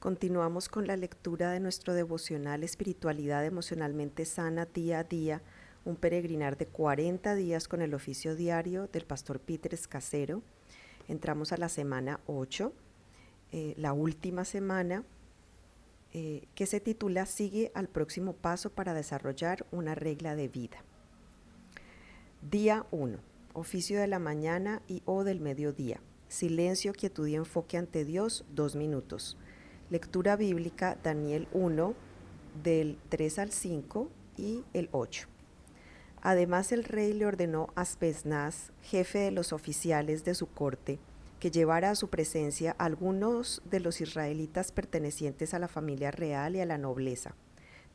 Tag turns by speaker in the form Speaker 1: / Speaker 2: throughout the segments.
Speaker 1: Continuamos con la lectura de nuestro devocional Espiritualidad Emocionalmente Sana Día a Día, un peregrinar de 40 días con el oficio diario del pastor Peter Escasero. Entramos a la semana 8, la última semana, que se titula Sigue al próximo paso para desarrollar una regla de vida. Día 1. Oficio de la mañana y o del mediodía. Silencio, quietud y enfoque ante Dios, 2 minutos. Lectura bíblica, Daniel 1, del 3 al 5 y el 8. Además, el rey le ordenó a Aspenaz, jefe de los oficiales de su corte, que llevara a su presencia a algunos de los israelitas pertenecientes a la familia real y a la nobleza.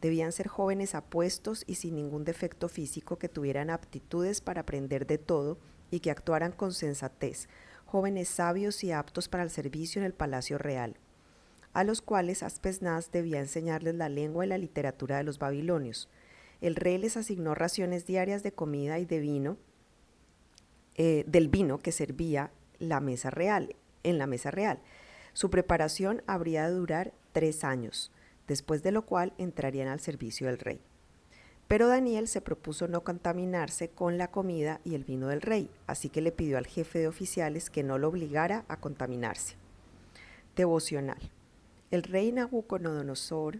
Speaker 1: Debían ser jóvenes apuestos y sin ningún defecto físico, que tuvieran aptitudes para aprender de todo y que actuaran con sensatez, jóvenes sabios y aptos para el servicio en el palacio real, a los cuales Aspenaz debía enseñarles la lengua y la literatura de los babilonios. El rey les asignó raciones diarias de comida y de vino, del vino que servía en la mesa real. Su preparación habría de durar 3 años, después de lo cual entrarían al servicio del rey. Pero Daniel se propuso no contaminarse con la comida y el vino del rey, así que le pidió al jefe de oficiales que no lo obligara a contaminarse. Devocional. El rey Nabucodonosor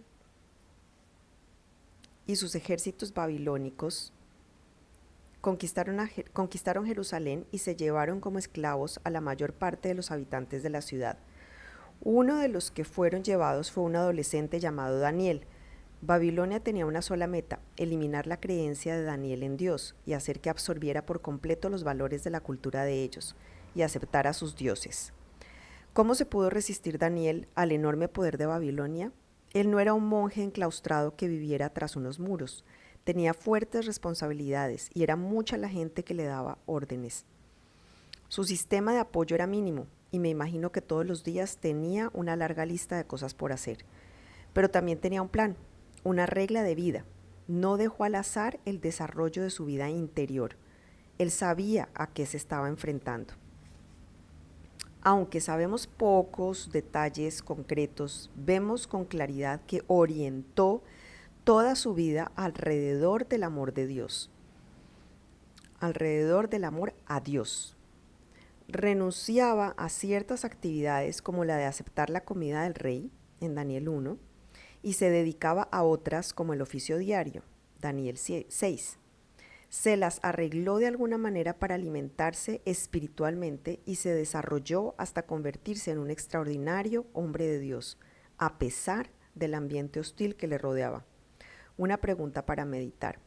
Speaker 1: y sus ejércitos babilónicos conquistaron Jerusalén y se llevaron como esclavos a la mayor parte de los habitantes de la ciudad. Uno de los que fueron llevados fue un adolescente llamado Daniel. Babilonia tenía una sola meta: eliminar la creencia de Daniel en Dios y hacer que absorbiera por completo los valores de la cultura de ellos y aceptara a sus dioses. ¿Cómo se pudo resistir Daniel al enorme poder de Babilonia? Él no era un monje enclaustrado que viviera tras unos muros. Tenía fuertes responsabilidades y era mucha la gente que le daba órdenes. Su sistema de apoyo era mínimo y me imagino que todos los días tenía una larga lista de cosas por hacer. Pero también tenía un plan, una regla de vida. No dejó al azar el desarrollo de su vida interior. Él sabía a qué se estaba enfrentando. Aunque sabemos pocos detalles concretos, vemos con claridad que orientó toda su vida alrededor del amor de Dios, alrededor del amor a Dios. Renunciaba a ciertas actividades como la de aceptar la comida del rey, en Daniel 1, y se dedicaba a otras como el oficio diario, Daniel 6. Se las arregló de alguna manera para alimentarse espiritualmente y se desarrolló hasta convertirse en un extraordinario hombre de Dios, a pesar del ambiente hostil que le rodeaba. Una pregunta para meditar.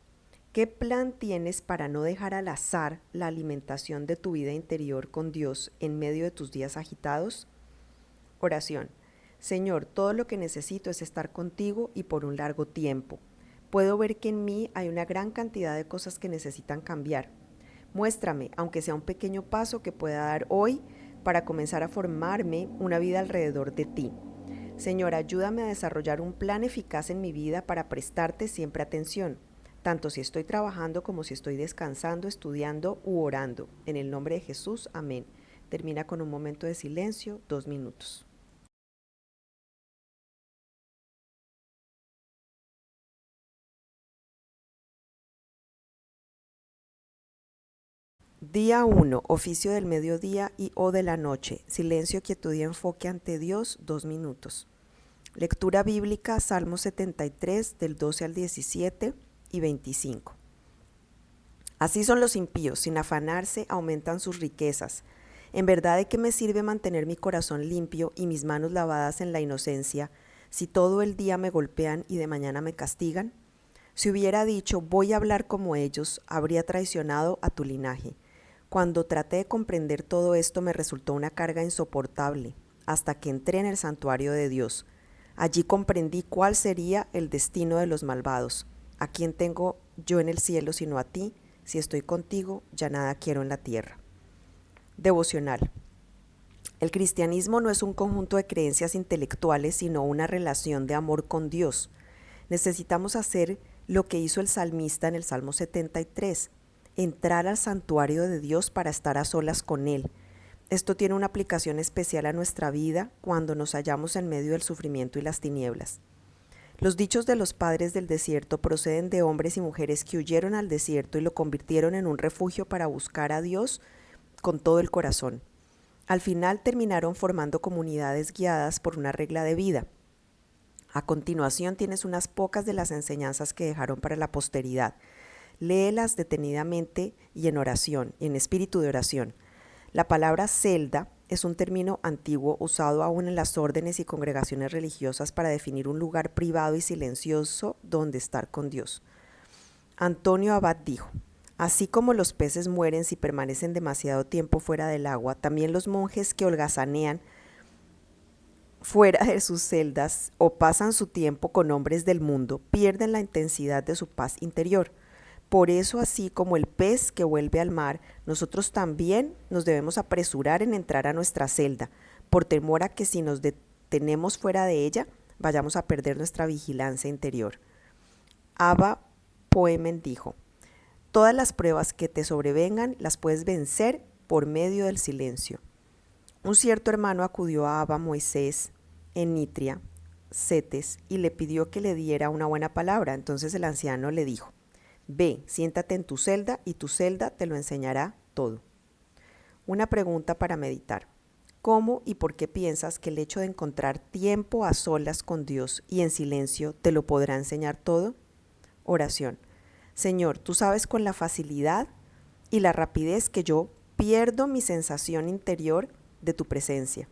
Speaker 1: ¿Qué plan tienes para no dejar al azar la alimentación de tu vida interior con Dios en medio de tus días agitados? Oración. Señor, todo lo que necesito es estar contigo y por un largo tiempo. Puedo ver que en mí hay una gran cantidad de cosas que necesitan cambiar. Muéstrame, aunque sea un pequeño paso que pueda dar hoy para comenzar a formarme una vida alrededor de ti. Señor, ayúdame a desarrollar un plan eficaz en mi vida para prestarte siempre atención, tanto si estoy trabajando como si estoy descansando, estudiando u orando. En el nombre de Jesús, amén. Termina con un momento de silencio, 2 minutos. Día 1. Oficio del mediodía y o de la noche. Silencio, quietud y enfoque ante Dios, 2 minutos. Lectura bíblica, Salmo 73, del 12 al 17 y 25. Así son los impíos, sin afanarse aumentan sus riquezas. En verdad, ¿de qué me sirve mantener mi corazón limpio y mis manos lavadas en la inocencia, si todo el día me golpean y de mañana me castigan? Si hubiera dicho, voy a hablar como ellos, habría traicionado a tu linaje. Cuando traté de comprender todo esto me resultó una carga insoportable, hasta que entré en el santuario de Dios. Allí comprendí cuál sería el destino de los malvados. ¿A quién tengo yo en el cielo sino a ti? Si estoy contigo, ya nada quiero en la tierra. Devocional. El cristianismo no es un conjunto de creencias intelectuales, sino una relación de amor con Dios. Necesitamos hacer lo que hizo el salmista en el Salmo 73, entrar al santuario de Dios para estar a solas con Él, Esto tiene una aplicación especial a nuestra vida cuando nos hallamos en medio del sufrimiento y las tinieblas. Los dichos de los padres del desierto proceden de hombres y mujeres que huyeron al desierto y lo convirtieron en un refugio para buscar a Dios con todo el corazón. Al final terminaron formando comunidades guiadas por una regla de vida. A continuación tienes unas pocas de las enseñanzas que dejaron para la posteridad. Léelas detenidamente y en oración, en espíritu de oración. La palabra celda es un término antiguo usado aún en las órdenes y congregaciones religiosas para definir un lugar privado y silencioso donde estar con Dios. Antonio Abad dijo: así como los peces mueren si permanecen demasiado tiempo fuera del agua, también los monjes que holgazanean fuera de sus celdas o pasan su tiempo con hombres del mundo pierden la intensidad de su paz interior. Por eso, así como el pez que vuelve al mar, nosotros también nos debemos apresurar en entrar a nuestra celda, por temor a que si nos detenemos fuera de ella, vayamos a perder nuestra vigilancia interior. Abba Poemen dijo: todas las pruebas que te sobrevengan las puedes vencer por medio del silencio. Un cierto hermano acudió a Abba Moisés en Nitria, Cetes, y le pidió que le diera una buena palabra. Entonces el anciano le dijo: ve, siéntate en tu celda y tu celda te lo enseñará todo. Una pregunta para meditar. ¿Cómo y por qué piensas que el hecho de encontrar tiempo a solas con Dios y en silencio te lo podrá enseñar todo? Oración. Señor, tú sabes con la facilidad y la rapidez que yo pierdo mi sensación interior de tu presencia.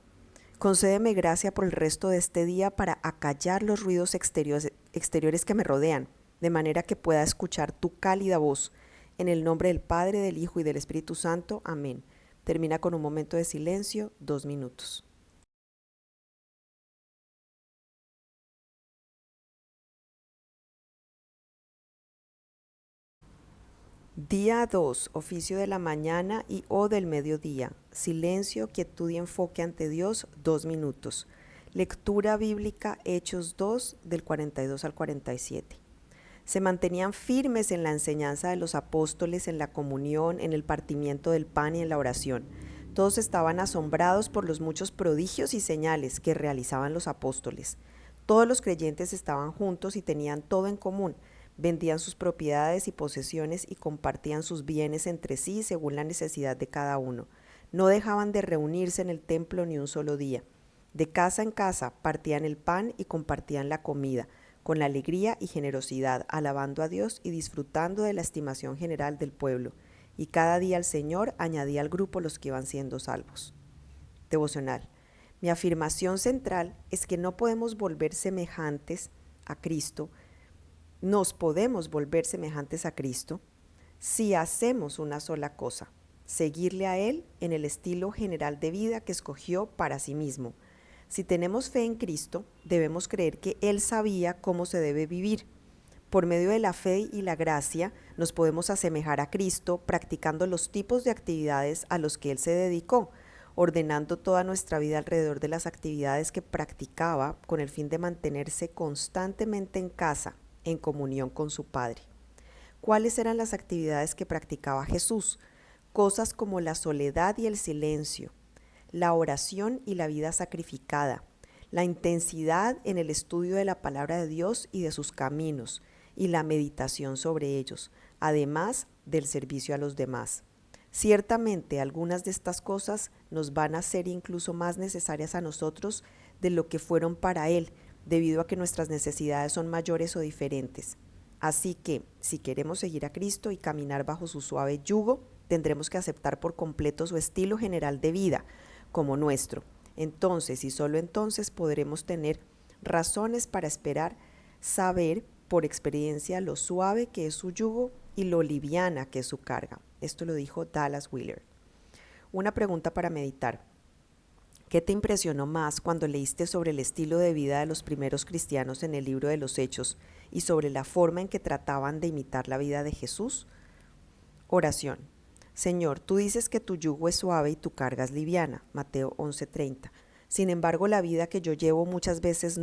Speaker 1: Concédeme gracia por el resto de este día para acallar los ruidos exteriores que me rodean, de manera que pueda escuchar tu cálida voz. En el nombre del Padre, del Hijo y del Espíritu Santo. Amén. Termina con un momento de silencio, 2 minutos. Día 2, oficio de la mañana y o del mediodía. Silencio, quietud y enfoque ante Dios, 2 minutos. Lectura bíblica, Hechos 2, del 42 al 47. Se mantenían firmes en la enseñanza de los apóstoles, en la comunión, en el partimiento del pan y en la oración. Todos estaban asombrados por los muchos prodigios y señales que realizaban los apóstoles. Todos los creyentes estaban juntos y tenían todo en común. Vendían sus propiedades y posesiones y compartían sus bienes entre sí según la necesidad de cada uno. No dejaban de reunirse en el templo ni un solo día. De casa en casa partían el pan y compartían la comida, con la alegría y generosidad, alabando a Dios y disfrutando de la estimación general del pueblo. Y cada día el Señor añadía al grupo los que iban siendo salvos. Devocional. Mi afirmación central es que no podemos volver semejantes a Cristo, nos podemos volver semejantes a Cristo si hacemos una sola cosa: seguirle a Él en el estilo general de vida que escogió para sí mismo. Si tenemos fe en Cristo, debemos creer que Él sabía cómo se debe vivir. Por medio de la fe y la gracia, nos podemos asemejar a Cristo practicando los tipos de actividades a los que Él se dedicó, ordenando toda nuestra vida alrededor de las actividades que practicaba con el fin de mantenerse constantemente en casa, en comunión con su Padre. ¿Cuáles eran las actividades que practicaba Jesús? Cosas como la soledad y el silencio, la oración y la vida sacrificada, la intensidad en el estudio de la palabra de Dios y de sus caminos, y la meditación sobre ellos, además del servicio a los demás. Ciertamente algunas de estas cosas nos van a ser incluso más necesarias a nosotros de lo que fueron para Él, debido a que nuestras necesidades son mayores o diferentes. Así que, si queremos seguir a Cristo y caminar bajo su suave yugo, tendremos que aceptar por completo su estilo general de vida, como nuestro. Entonces, y solo entonces, podremos tener razones para esperar, saber por experiencia lo suave que es su yugo y lo liviana que es su carga. Esto lo dijo Dallas Willard. Una pregunta para meditar. ¿Qué te impresionó más cuando leíste sobre el estilo de vida de los primeros cristianos en el libro de los Hechos y sobre la forma en que trataban de imitar la vida de Jesús? Oración. Señor, tú dices que tu yugo es suave y tu carga es liviana. Mateo 11:30. Sin embargo, la vida que yo llevo muchas veces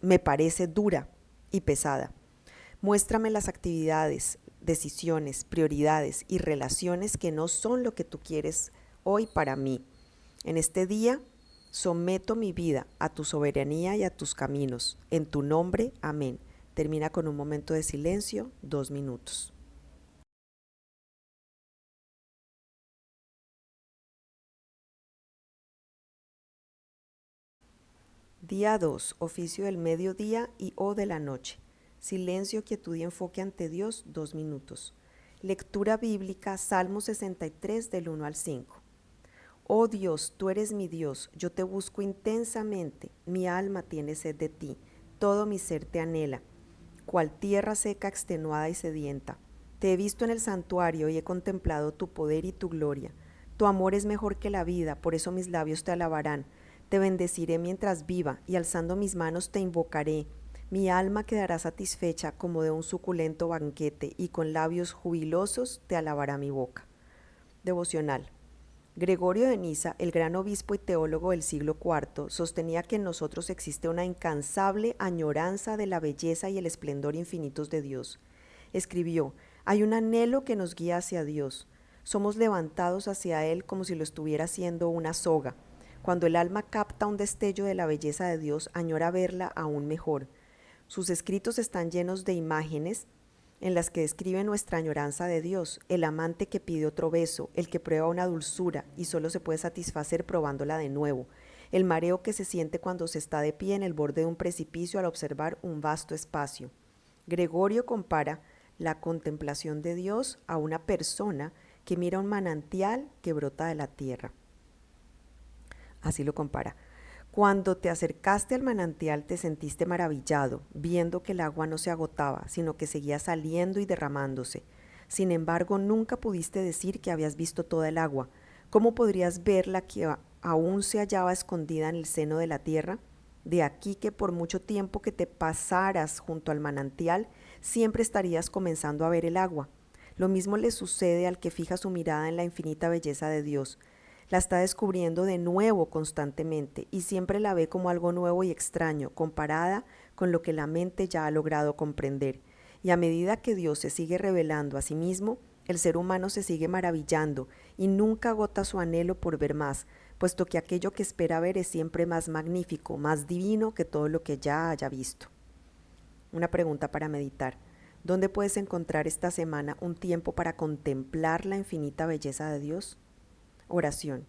Speaker 1: me parece dura y pesada. Muéstrame las actividades, decisiones, prioridades y relaciones que no son lo que tú quieres hoy para mí. En este día someto mi vida a tu soberanía y a tus caminos. En tu nombre, amén. Termina con un momento de silencio, 2 minutos. Día 2, oficio del mediodía y o de la noche. Silencio, quietud y enfoque ante Dios, 2 minutos. Lectura bíblica, Salmo 63 del 1 al 5. Oh Dios, tú eres mi Dios, yo te busco intensamente, mi alma tiene sed de ti, todo mi ser te anhela, cual tierra seca, extenuada y sedienta. Te he visto en el santuario y he contemplado tu poder y tu gloria. Tu amor es mejor que la vida, por eso mis labios te alabarán. Te bendeciré mientras viva, y alzando mis manos te invocaré. Mi alma quedará satisfecha como de un suculento banquete, y con labios jubilosos te alabará mi boca. Devocional. Gregorio de Niza, el gran obispo y teólogo del siglo IV, sostenía que en nosotros existe una incansable añoranza de la belleza y el esplendor infinitos de Dios. Escribió: hay un anhelo que nos guía hacia Dios. Somos levantados hacia Él como si lo estuviera haciendo una soga. Cuando el alma capta un destello de la belleza de Dios, añora verla aún mejor. Sus escritos están llenos de imágenes en las que describe nuestra añoranza de Dios, el amante que pide otro beso, el que prueba una dulzura y solo se puede satisfacer probándola de nuevo, el mareo que se siente cuando se está de pie en el borde de un precipicio al observar un vasto espacio. Gregorio compara la contemplación de Dios a una persona que mira un manantial que brota de la tierra. Así lo compara. Cuando te acercaste al manantial te sentiste maravillado, viendo que el agua no se agotaba, sino que seguía saliendo y derramándose. Sin embargo, nunca pudiste decir que habías visto toda el agua. ¿Cómo podrías ver la que aún se hallaba escondida en el seno de la tierra? De aquí que por mucho tiempo que te pasaras junto al manantial, siempre estarías comenzando a ver el agua. Lo mismo le sucede al que fija su mirada en la infinita belleza de Dios. La está descubriendo de nuevo constantemente y siempre la ve como algo nuevo y extraño, comparada con lo que la mente ya ha logrado comprender. Y a medida que Dios se sigue revelando a sí mismo, el ser humano se sigue maravillando y nunca agota su anhelo por ver más, puesto que aquello que espera ver es siempre más magnífico, más divino que todo lo que ya haya visto. Una pregunta para meditar. ¿Dónde puedes encontrar esta semana un tiempo para contemplar la infinita belleza de Dios? Oración.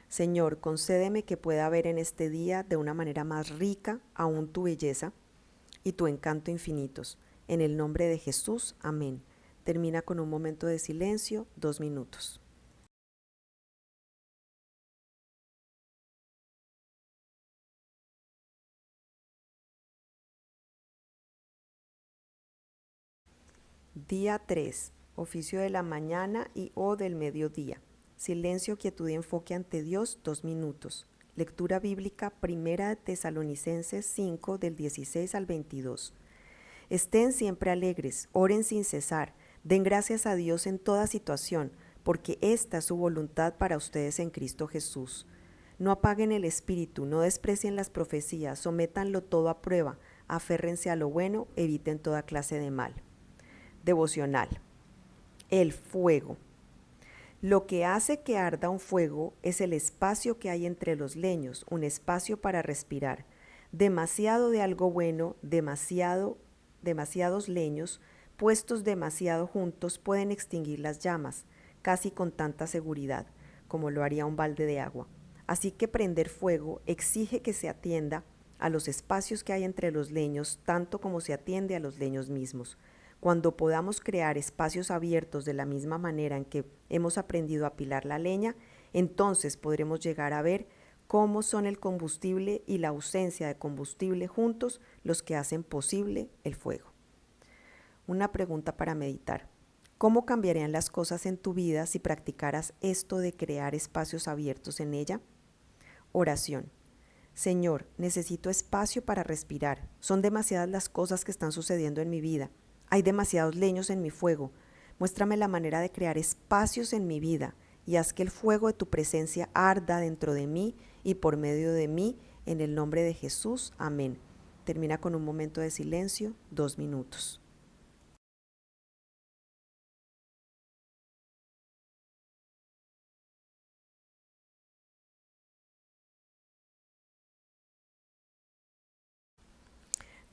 Speaker 1: Señor, concédeme que pueda ver en este día de una manera más rica aún tu belleza y tu encanto infinitos. En el nombre de Jesús, amén. Termina con un momento de silencio, 2 minutos. Día 3. Oficio de la mañana y o del mediodía. Silencio, quietud y enfoque ante Dios, 2 minutos. Lectura bíblica, Primera de Tesalonicenses 5, del 16 al 22. Estén siempre alegres, oren sin cesar, den gracias a Dios en toda situación, porque esta es su voluntad para ustedes en Cristo Jesús. No apaguen el espíritu, no desprecien las profecías, sométanlo todo a prueba, aférrense a lo bueno, eviten toda clase de mal. Devocional. El fuego. Lo que hace que arda un fuego es el espacio que hay entre los leños, un espacio para respirar. Demasiado de algo bueno, demasiados leños, puestos demasiado juntos, pueden extinguir las llamas, casi con tanta seguridad, como lo haría un balde de agua. Así que prender fuego exige que se atienda a los espacios que hay entre los leños, tanto como se atiende a los leños mismos. Cuando podamos crear espacios abiertos de la misma manera en que hemos aprendido a apilar la leña, entonces podremos llegar a ver cómo son el combustible y la ausencia de combustible juntos los que hacen posible el fuego. Una pregunta para meditar. ¿Cómo cambiarían las cosas en tu vida si practicaras esto de crear espacios abiertos en ella? Oración. Señor, necesito espacio para respirar. Son demasiadas las cosas que están sucediendo en mi vida. Hay demasiados leños en mi fuego. Muéstrame la manera de crear espacios en mi vida y haz que el fuego de tu presencia arda dentro de mí y por medio de mí, en el nombre de Jesús. Amén. Termina con un momento de silencio, 2 minutos.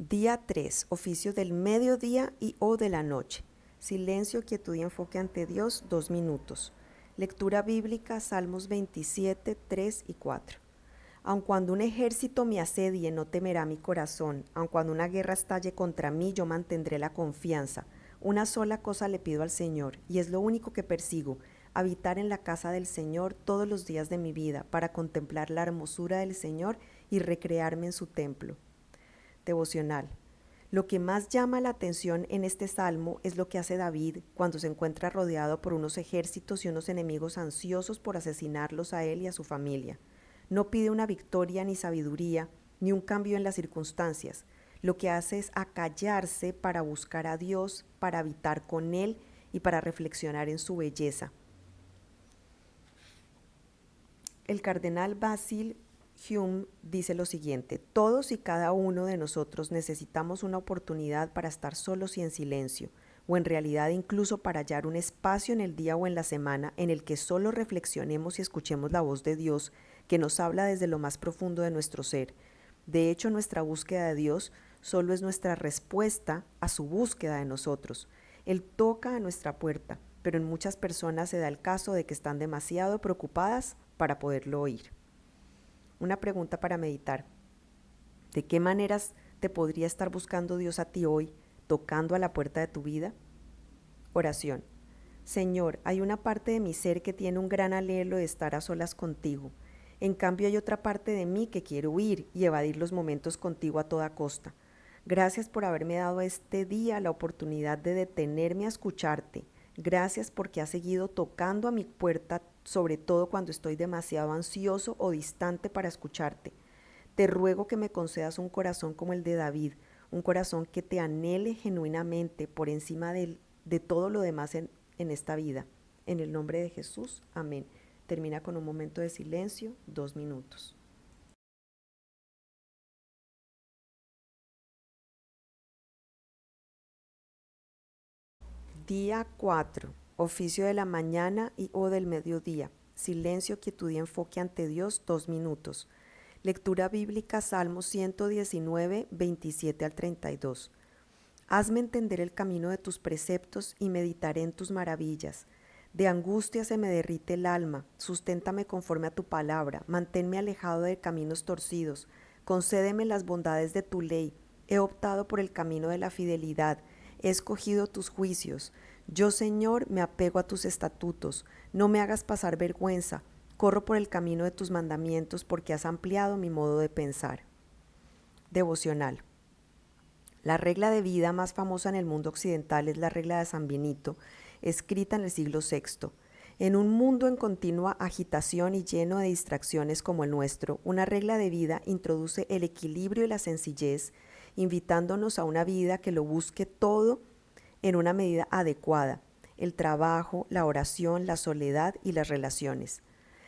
Speaker 1: Día 3, oficio del mediodía y o de la noche. Silencio, quietud y enfoque ante Dios, 2 minutos. Lectura bíblica, Salmos 27, 3 y 4. Aun cuando un ejército me asedie, no temerá mi corazón. Aun cuando una guerra estalle contra mí, yo mantendré la confianza. Una sola cosa le pido al Señor, y es lo único que persigo: habitar en la casa del Señor todos los días de mi vida, para contemplar la hermosura del Señor y recrearme en su templo. Devocional. Lo que más llama la atención en este salmo es lo que hace David cuando se encuentra rodeado por unos ejércitos y unos enemigos ansiosos por asesinarlos a él y a su familia. No pide una victoria ni sabiduría, ni un cambio en las circunstancias. Lo que hace es acallarse para buscar a Dios, para habitar con Él y para reflexionar en su belleza. El cardenal Basil Hume dice lo siguiente: todos y cada uno de nosotros necesitamos una oportunidad para estar solos y en silencio, o en realidad incluso para hallar un espacio en el día o en la semana en el que solo reflexionemos y escuchemos la voz de Dios, que nos habla desde lo más profundo de nuestro ser. De hecho, nuestra búsqueda de Dios solo es nuestra respuesta a su búsqueda de nosotros. Él toca a nuestra puerta, pero en muchas personas se da el caso de que están demasiado preocupadas para poderlo oír. Una pregunta para meditar: ¿de qué maneras te podría estar buscando Dios a ti hoy, tocando a la puerta de tu vida? Oración. Señor, hay una parte de mi ser que tiene un gran anhelo de estar a solas contigo. En cambio, hay otra parte de mí que quiere huir y evadir los momentos contigo a toda costa. Gracias por haberme dado este día la oportunidad de detenerme a escucharte. Gracias porque has seguido tocando a mi puerta, sobre todo cuando estoy demasiado ansioso o distante para escucharte. Te ruego que me concedas un corazón como el de David, un corazón que te anhele genuinamente por encima de todo lo demás en esta vida. En el nombre de Jesús, amén. Termina con un momento de silencio, 2 minutos. Día 4, oficio de la mañana y o del mediodía. Silencio, quietud y enfoque ante Dios, 2 minutos. Lectura bíblica, Salmos 119, 27 al 32. Hazme entender el camino de tus preceptos y meditaré en tus maravillas. De angustia se me derrite el alma, susténtame conforme a tu palabra, manténme alejado de caminos torcidos, concédeme las bondades de tu ley. He optado por el camino de la fidelidad, he escogido tus juicios. Yo, Señor, me apego a tus estatutos, no me hagas pasar vergüenza, corro por el camino de tus mandamientos porque has ampliado mi modo de pensar. Devocional. La regla de vida más famosa en el mundo occidental es la regla de San Benito, escrita en el siglo VI. En un mundo en continua agitación y lleno de distracciones como el nuestro, una regla de vida introduce el equilibrio y la sencillez, invitándonos a una vida que lo busque todo en una medida adecuada: el trabajo, la oración, la soledad y las relaciones.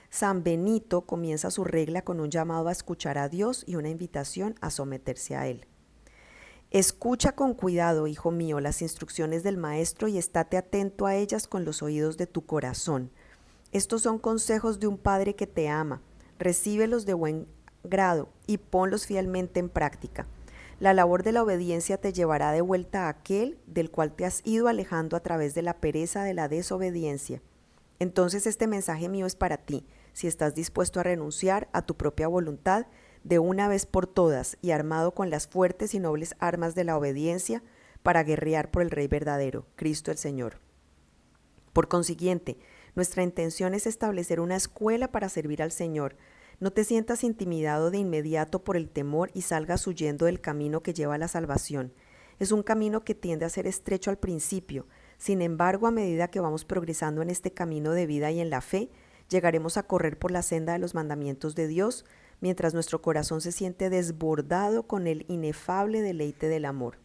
Speaker 1: San Benito comienza su regla con un llamado a escuchar a Dios y una invitación a someterse a Él. Escucha con cuidado, hijo mío, las instrucciones del Maestro y estate atento a ellas con los oídos de tu corazón. Estos son consejos de un Padre que te ama. Recíbelos de buen grado y ponlos fielmente en práctica. La labor de la obediencia te llevará de vuelta a aquel del cual te has ido alejando a través de la pereza de la desobediencia. Entonces este mensaje mío es para ti, si estás dispuesto a renunciar a tu propia voluntad de una vez por todas y armado con las fuertes y nobles armas de la obediencia para guerrear por el Rey verdadero, Cristo el Señor. Por consiguiente, nuestra intención es establecer una escuela para servir al Señor. No te sientas intimidado de inmediato por el temor y salgas huyendo del camino que lleva a la salvación. Es un camino que tiende a ser estrecho al principio. Sin embargo, a medida que vamos progresando en este camino de vida y en la fe, llegaremos a correr por la senda de los mandamientos de Dios, mientras nuestro corazón se siente desbordado con el inefable deleite del amor.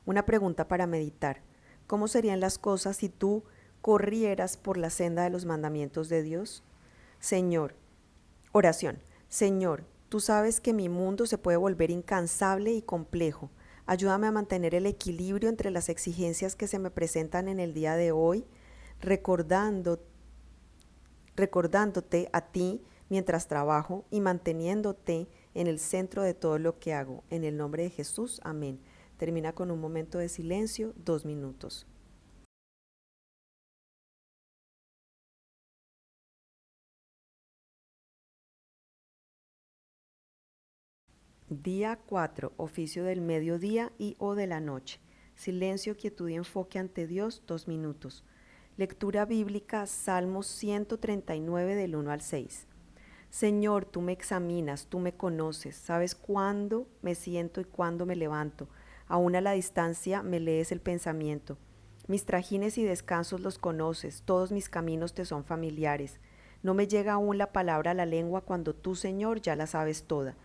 Speaker 1: Una pregunta para meditar: ¿cómo serían las cosas si tú corrieras por la senda de los mandamientos de Dios? Señor, oración. Señor, tú sabes que mi mundo se puede volver incansable y complejo. Ayúdame a mantener el equilibrio entre las exigencias que se me presentan en el día de hoy, recordándote a ti mientras trabajo y manteniéndote en el centro de todo lo que hago. En el nombre de Jesús, amén. Termina con un momento de silencio, 2 minutos. Día 4. Oficio del mediodía y o de la noche. Silencio, quietud y enfoque ante Dios, 2 minutos. Lectura bíblica, Salmos 139 del 1 al 6. Señor, tú me examinas, tú me conoces, sabes cuándo me siento y cuándo me levanto. Aún a la distancia me lees el pensamiento. Mis trajines y descansos los conoces, todos mis caminos te son familiares. No me llega aún la palabra a la lengua cuando tú, Señor, ya la sabes toda.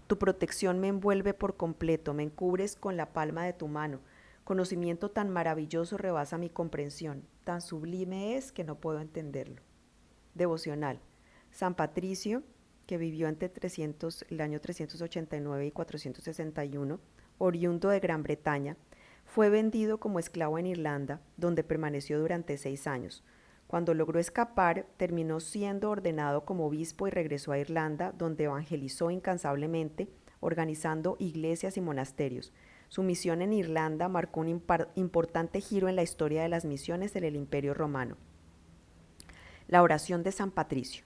Speaker 1: Tu protección me envuelve por completo, me encubres con la palma de tu mano. Conocimiento tan maravilloso rebasa mi comprensión, tan sublime es que no puedo entenderlo. Devocional. San Patricio, que vivió entre el año 389 y 461, oriundo de Gran Bretaña, fue vendido como esclavo en Irlanda, donde permaneció durante 6 años. Cuando logró escapar, terminó siendo ordenado como obispo y regresó a Irlanda, donde evangelizó incansablemente, organizando iglesias y monasterios. Su misión en Irlanda marcó un importante giro en la historia de las misiones en el Imperio Romano. La oración de San Patricio.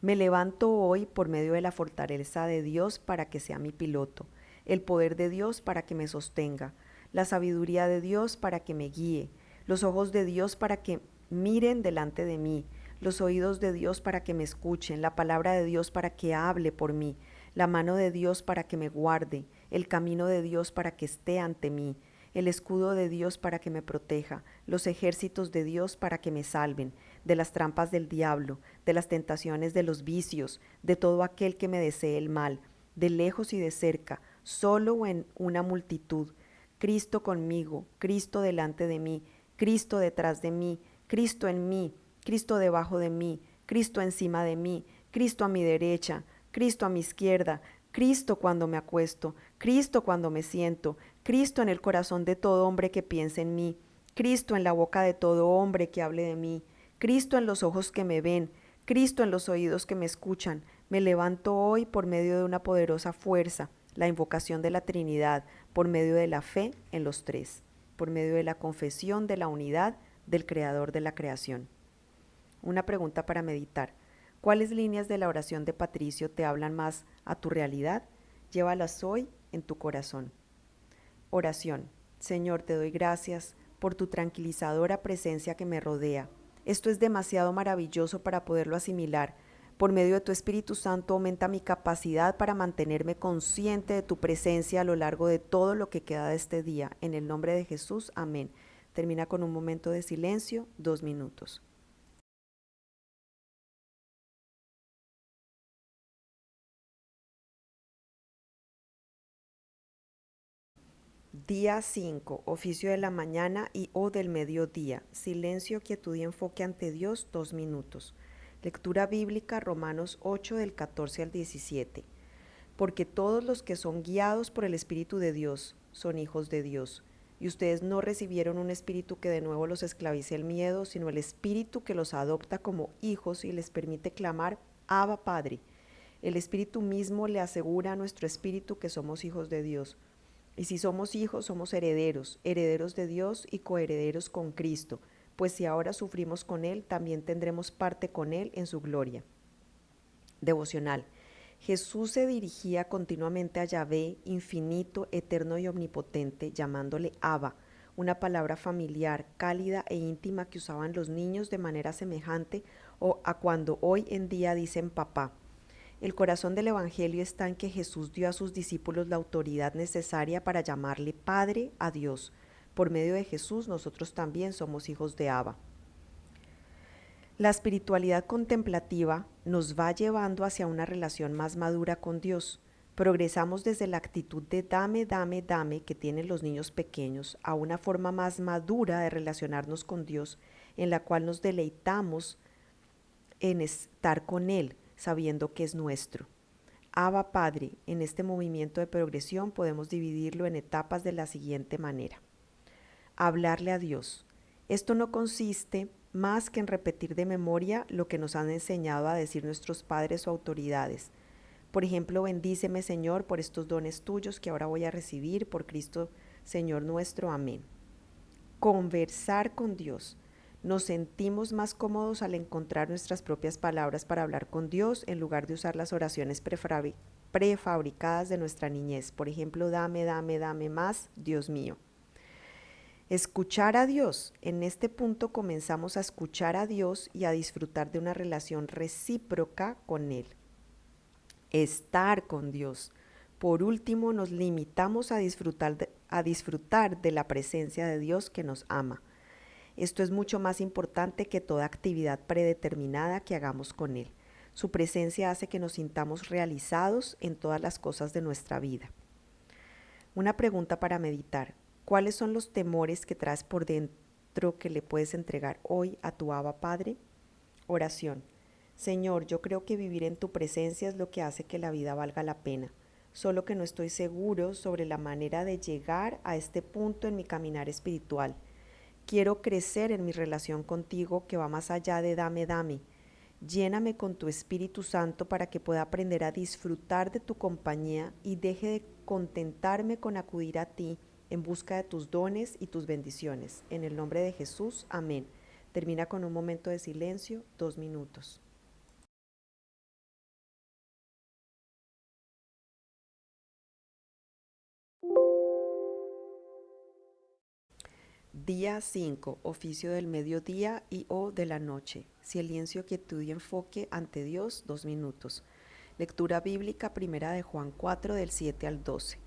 Speaker 1: Me levanto hoy por medio de la fortaleza de Dios para que sea mi piloto, el poder de Dios para que me sostenga, la sabiduría de Dios para que me guíe, los ojos de Dios para que miren delante de mí, los oídos de Dios para que me escuchen, la palabra de Dios para que hable por mí, la mano de Dios para que me guarde, el camino de Dios para que esté ante mí, el escudo de Dios para que me proteja, los ejércitos de Dios para que me salven, de las trampas del diablo, de las tentaciones de los vicios, de todo aquel que me desee el mal, de lejos y de cerca, solo o en una multitud. Cristo conmigo, Cristo delante de mí, Cristo detrás de mí, Cristo en mí, Cristo debajo de mí, Cristo encima de mí, Cristo a mi derecha, Cristo a mi izquierda, Cristo cuando me acuesto, Cristo cuando me siento, Cristo en el corazón de todo hombre que piense en mí, Cristo en la boca de todo hombre que hable de mí, Cristo en los ojos que me ven, Cristo en los oídos que me escuchan. Me levanto hoy por medio de una poderosa fuerza, la invocación de la Trinidad, por medio de la fe en los tres, por medio de la confesión de la unidad del Creador de la creación. Una pregunta para meditar. ¿Cuáles líneas de la oración de Patricio te hablan más a tu realidad? Llévalas hoy en tu corazón. Oración. Señor, te doy gracias por tu tranquilizadora presencia que me rodea. Esto es demasiado maravilloso para poderlo asimilar. Por medio de tu Espíritu Santo aumenta mi capacidad para mantenerme consciente de tu presencia a lo largo de todo lo que queda de este día. En el nombre de Jesús, amén. Termina con un momento de silencio, 2 minutos. Día 5. Oficio de la mañana y o del mediodía. Silencio, quietud y enfoque ante Dios, 2 minutos. Lectura bíblica, Romanos 8 del 14 al 17. Porque todos los que son guiados por el Espíritu de Dios son hijos de Dios. Y ustedes no recibieron un espíritu que de nuevo los esclavice el miedo, sino el espíritu que los adopta como hijos y les permite clamar, Abba Padre. El Espíritu mismo le asegura a nuestro espíritu que somos hijos de Dios. Y si somos hijos, somos herederos, herederos de Dios y coherederos con Cristo, pues si ahora sufrimos con Él, también tendremos parte con Él en su gloria. Devocional. Jesús se dirigía continuamente a Yahvé, infinito, eterno y omnipotente, llamándole Abba, una palabra familiar, cálida e íntima que usaban los niños de manera semejante a cuando hoy en día dicen papá. El corazón del Evangelio está en que Jesús dio a sus discípulos la autoridad necesaria para llamarle Padre a Dios. Por medio de Jesús nosotros también somos hijos de Abba. La espiritualidad contemplativa nos va llevando hacia una relación más madura con Dios. Progresamos desde la actitud de dame, dame, dame que tienen los niños pequeños a una forma más madura de relacionarnos con Dios, en la cual nos deleitamos en estar con Él, sabiendo que es nuestro. Abba Padre, en este movimiento de progresión podemos dividirlo en etapas de la siguiente manera. Hablarle a Dios. Esto no consiste más que en repetir de memoria lo que nos han enseñado a decir nuestros padres o autoridades. Por ejemplo, bendíceme, Señor, por estos dones tuyos que ahora voy a recibir, por Cristo, Señor nuestro. Amén. Conversar con Dios. Nos sentimos más cómodos al encontrar nuestras propias palabras para hablar con Dios en lugar de usar las oraciones prefabricadas de nuestra niñez. Por ejemplo, dame, dame, dame más, Dios mío. Escuchar a Dios. En este punto comenzamos a escuchar a Dios y a disfrutar de una relación recíproca con Él. Estar con Dios. Por último, nos limitamos a disfrutar de la presencia de Dios que nos ama. Esto es mucho más importante que toda actividad predeterminada que hagamos con Él. Su presencia hace que nos sintamos realizados en todas las cosas de nuestra vida. Una pregunta para meditar. ¿Cuáles son los temores que traes por dentro que le puedes entregar hoy a tu Abba Padre? Oración. Señor, yo creo que vivir en tu presencia es lo que hace que la vida valga la pena, solo que no estoy seguro sobre la manera de llegar a este punto en mi caminar espiritual. Quiero crecer en mi relación contigo que va más allá de dame, dame. Lléname con tu Espíritu Santo para que pueda aprender a disfrutar de tu compañía y deje de contentarme con acudir a ti en busca de tus dones y tus bendiciones. En el nombre de Jesús, amén. Termina con un momento de silencio, 2 minutos. Día 5, oficio del mediodía y o de la noche. Silencio, quietud y enfoque ante Dios, 2 minutos. Lectura bíblica, primera de Juan 4, del 7 al 12.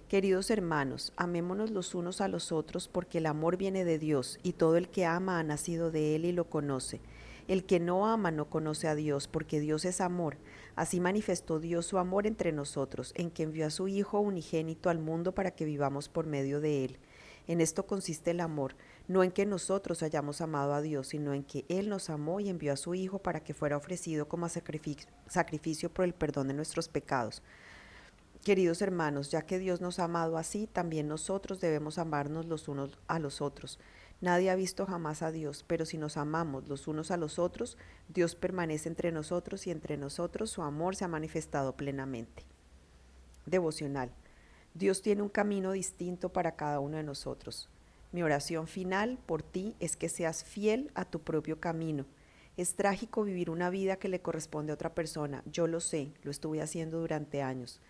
Speaker 1: Queridos hermanos, amémonos los unos a los otros porque el amor viene de Dios y todo el que ama ha nacido de Él y lo conoce. El que no ama no conoce a Dios porque Dios es amor. Así manifestó Dios su amor entre nosotros, en que envió a su Hijo unigénito al mundo para que vivamos por medio de Él. En esto consiste el amor, no en que nosotros hayamos amado a Dios, sino en que Él nos amó y envió a su Hijo para que fuera ofrecido como sacrificio por el perdón de nuestros pecados. Queridos hermanos, ya que Dios nos ha amado así, también nosotros debemos amarnos los unos a los otros. Nadie ha visto jamás a Dios, pero si nos amamos los unos a los otros, Dios permanece entre nosotros y entre nosotros su amor se ha manifestado plenamente. Devocional. Dios tiene un camino distinto para cada uno de nosotros. Mi oración final por ti es que seas fiel a tu propio camino. Es trágico vivir una vida que le corresponde a otra persona. Yo lo sé, lo estuve haciendo durante años.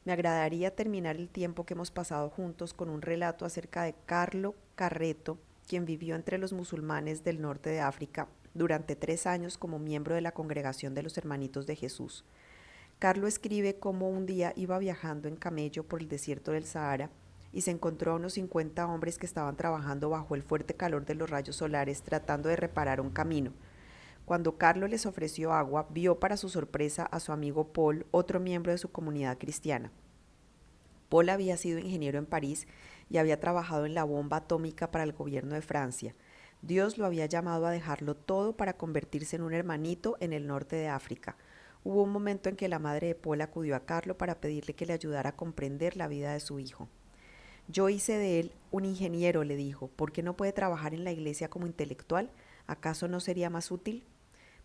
Speaker 1: Me agradaría terminar el tiempo que hemos pasado juntos con un relato acerca de Carlo Carreto, quien vivió entre los musulmanes del norte de África durante 3 años como miembro de la congregación de los Hermanitos de Jesús. Carlo escribe cómo un día iba viajando en camello por el desierto del Sahara y se encontró a unos 50 hombres que estaban trabajando bajo el fuerte calor de los rayos solares tratando de reparar un camino. Cuando Carlo les ofreció agua, vio para su sorpresa a su amigo Paul, otro miembro de su comunidad cristiana. Paul había sido ingeniero en París y había trabajado en la bomba atómica para el gobierno de Francia. Dios lo había llamado a dejarlo todo para convertirse en un hermanito en el norte de África. Hubo un momento en que la madre de Paul acudió a Carlo para pedirle que le ayudara a comprender la vida de su hijo. Yo hice de él un ingeniero, le dijo. ¿Por qué no puede trabajar en la iglesia como intelectual? ¿Acaso no sería más útil?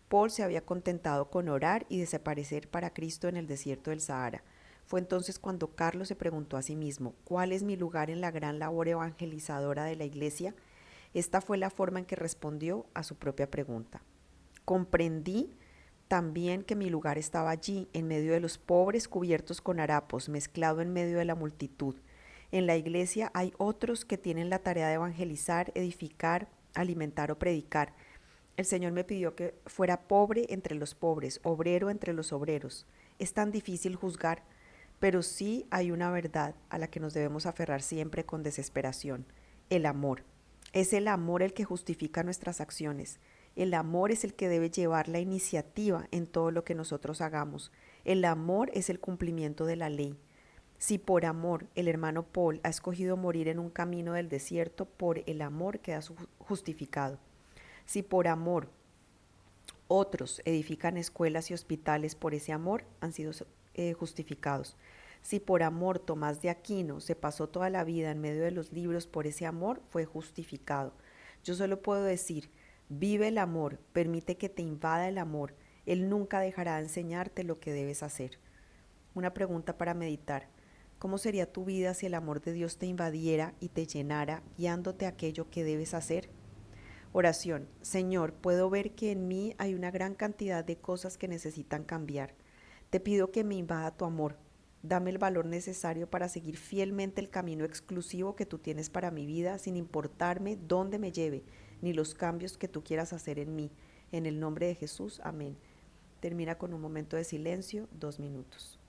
Speaker 1: Paul se había contentado con orar y desaparecer para Cristo en el desierto del Sahara. Fue entonces cuando Carlos se preguntó a sí mismo, ¿cuál es mi lugar en la gran labor evangelizadora de la iglesia? Esta fue la forma en que respondió a su propia pregunta. Comprendí también que mi lugar estaba allí, en medio de los pobres cubiertos con harapos, mezclado en medio de la multitud. En la iglesia hay otros que tienen la tarea de evangelizar, edificar, alimentar o predicar. El Señor me pidió que fuera pobre entre los pobres, obrero entre los obreros. Es tan difícil juzgar, pero sí hay una verdad a la que nos debemos aferrar siempre con desesperación: el amor. Es el amor el que justifica nuestras acciones. El amor es el que debe llevar la iniciativa en todo lo que nosotros hagamos. El amor es el cumplimiento de la ley. Si por amor el hermano Paul ha escogido morir en un camino del desierto, por el amor queda justificado. Si por amor otros edifican escuelas y hospitales, por ese amor han sido justificados. Si por amor Tomás de Aquino se pasó toda la vida en medio de los libros, por ese amor fue justificado. Yo solo puedo decir, vive el amor, permite que te invada el amor. Él nunca dejará de enseñarte lo que debes hacer. Una pregunta para meditar. ¿Cómo sería tu vida si el amor de Dios te invadiera y te llenara, guiándote a aquello que debes hacer? Oración. Señor, puedo ver que en mí hay una gran cantidad de cosas que necesitan cambiar. Te pido que me invada tu amor. Dame el valor necesario para seguir fielmente el camino exclusivo que tú tienes para mi vida, sin importarme dónde me lleve, ni los cambios que tú quieras hacer en mí. En el nombre de Jesús, amén. Termina con un momento de silencio, 2 minutos.